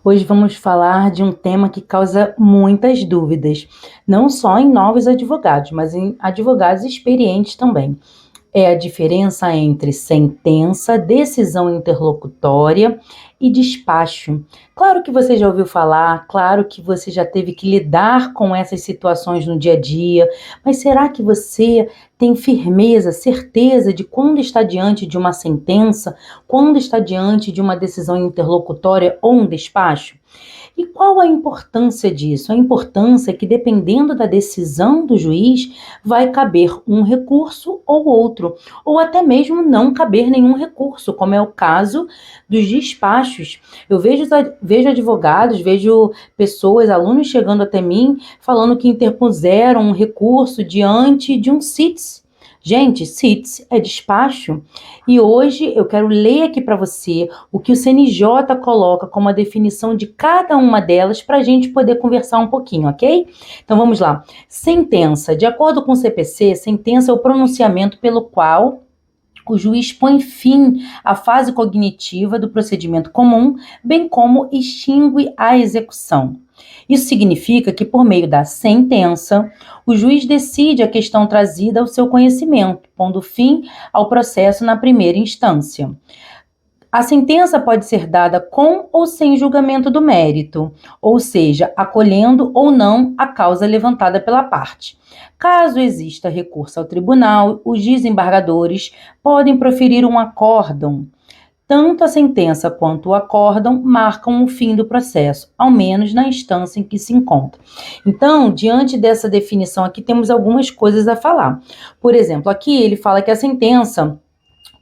Hoje vamos falar de um tema que causa muitas dúvidas, não só em novos advogados, mas em advogados experientes também. É a diferença entre sentença, decisão interlocutória e despacho. Claro que você já ouviu falar, claro que você já teve que lidar com essas situações no dia a dia, mas será que você tem firmeza, certeza de quando está diante de uma sentença, quando está diante de uma decisão interlocutória ou um despacho? E qual a importância disso? A importância é que, dependendo da decisão do juiz, vai caber um recurso ou outro, ou até mesmo não caber nenhum recurso, como é o caso dos despachos. Eu vejo advogados, vejo pessoas, alunos chegando até mim, falando que interpuseram um recurso diante de um CITES. Gente, CITES é despacho. E hoje eu quero ler aqui para você o que o CNJ coloca como a definição de cada uma delas para a gente poder conversar um pouquinho, ok? Então vamos lá. Sentença. De acordo com o CPC, sentença é o pronunciamento pelo qual o juiz põe fim à fase cognitiva do procedimento comum, bem como extingue a execução. Isso significa que, por meio da sentença, o juiz decide a questão trazida ao seu conhecimento, pondo fim ao processo na primeira instância. A sentença pode ser dada com ou sem julgamento do mérito, ou seja, acolhendo ou não a causa levantada pela parte. Caso exista recurso ao tribunal, os desembargadores podem proferir um acórdão. Tanto a sentença quanto o acórdão marcam o fim do processo, ao menos na instância em que se encontra. Então, diante dessa definição aqui, temos algumas coisas a falar. Por exemplo, aqui ele fala que a sentença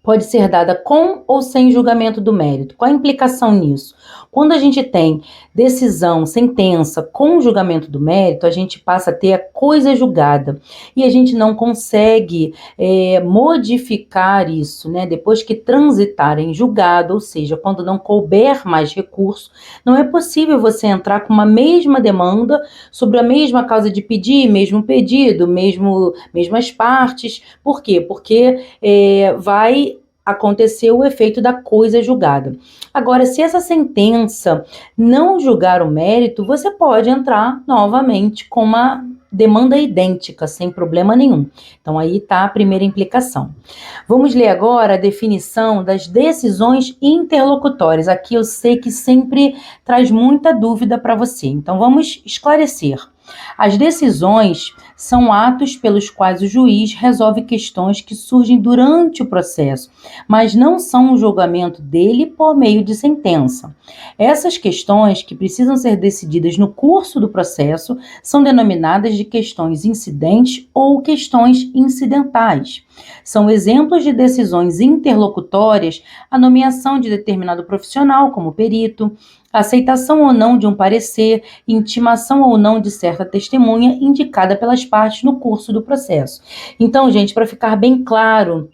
pode ser dada com ou sem julgamento do mérito. Qual a implicação nisso? Quando a gente tem decisão, sentença com julgamento do mérito, a gente passa a ter a coisa julgada e a gente não consegue modificar isso, né? Depois que transitar em julgado, ou seja, quando não couber mais recurso, não é possível você entrar com uma mesma demanda sobre a mesma causa de pedir, mesmo pedido, mesmas partes. Por quê? Porque vai acontecer o efeito da coisa julgada. Agora, se essa sentença não julgar o mérito, você pode entrar novamente com uma demanda idêntica, sem problema nenhum. Então, aí está a primeira implicação. Vamos ler agora a definição das decisões interlocutórias. Aqui eu sei que sempre traz muita dúvida para você, então vamos esclarecer. As decisões são atos pelos quais o juiz resolve questões que surgem durante o processo, mas não são um julgamento dele por meio de sentença. Essas questões, que precisam ser decididas no curso do processo, são denominadas de questões incidentes ou questões incidentais. São exemplos de decisões interlocutórias a nomeação de determinado profissional como perito, aceitação ou não de um parecer, intimação ou não de certa testemunha indicada pelas partes no curso do processo. Então, gente, para ficar bem claro,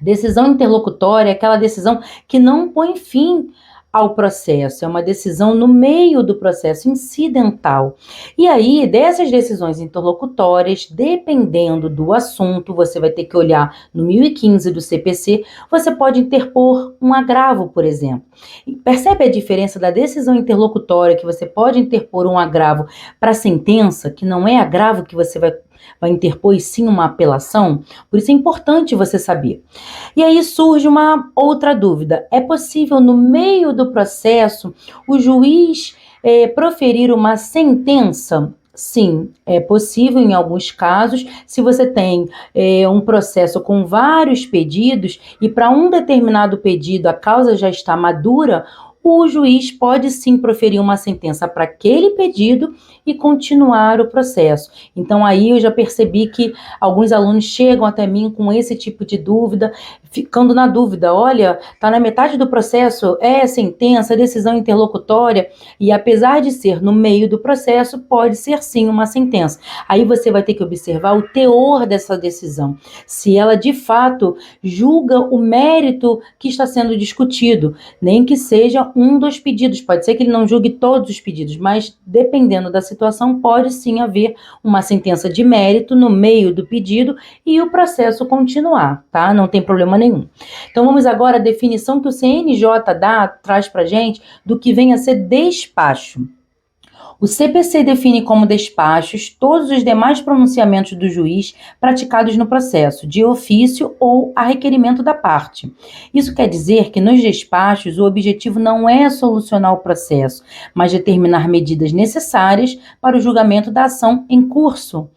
decisão interlocutória é aquela decisão que não põe fim ao processo, é uma decisão no meio do processo, incidental. E aí, dessas decisões interlocutórias, dependendo do assunto, você vai ter que olhar no 1015 do CPC, você pode interpor um agravo, por exemplo. E percebe a diferença da decisão interlocutória, que você pode interpor um agravo para a sentença, que não é agravo que você vai interpor, e sim uma apelação? Por isso é importante você saber. E aí surge uma outra dúvida. É possível, no meio do processo, o juiz proferir uma sentença? Sim, é possível em alguns casos, se você tem um processo com vários pedidos e para um determinado pedido a causa já está madura, o juiz pode sim proferir uma sentença para aquele pedido e continuar o processo. Então aí eu já percebi que alguns alunos chegam até mim com esse tipo de dúvida, ficando na dúvida, olha, está na metade do processo, é sentença, decisão interlocutória, e apesar de ser no meio do processo, pode ser sim uma sentença. Aí você vai ter que observar o teor dessa decisão, se ela de fato julga o mérito que está sendo discutido, nem que seja um dos pedidos, pode ser que ele não julgue todos os pedidos, mas dependendo da situação, pode sim haver uma sentença de mérito no meio do pedido e o processo continuar, tá? Não tem problema problema nenhum. Então vamos agora à definição que o CNJ traz para a gente do que vem a ser despacho. O CPC define como despachos todos os demais pronunciamentos do juiz praticados no processo, de ofício ou a requerimento da parte. Isso quer dizer que nos despachos o objetivo não é solucionar o processo, mas determinar medidas necessárias para o julgamento da ação em curso.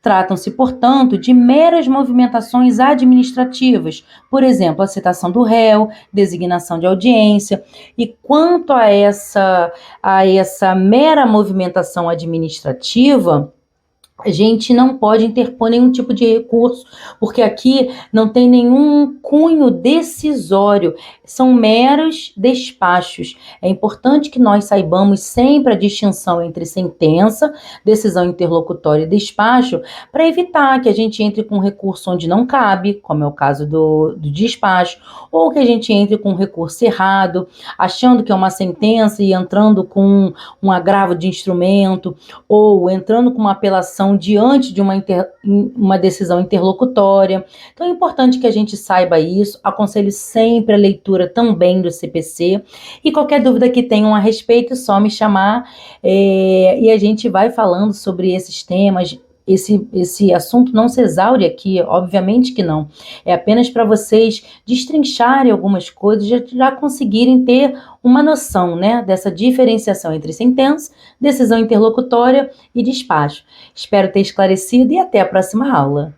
Tratam-se, portanto, de meras movimentações administrativas, por exemplo, a citação do réu, designação de audiência. E quanto a essa mera movimentação administrativa, a gente não pode interpor nenhum tipo de recurso, porque aqui não tem nenhum cunho decisório, são meros despachos. É importante que nós saibamos sempre a distinção entre sentença, decisão interlocutória e despacho, para evitar que a gente entre com recurso onde não cabe, como é o caso do despacho, ou que a gente entre com recurso errado, achando que é uma sentença e entrando com um agravo de instrumento, ou entrando com uma apelação diante de uma decisão interlocutória. Então é importante que a gente saiba isso, aconselho sempre a leitura também do CPC, e qualquer dúvida que tenham a respeito, é só me chamar, e a gente vai falando sobre esses temas. Esse assunto não se exaure aqui, obviamente que não. É apenas para vocês destrincharem algumas coisas, já conseguirem ter uma noção, né, dessa diferenciação entre sentença, decisão interlocutória e despacho. Espero ter esclarecido e até a próxima aula.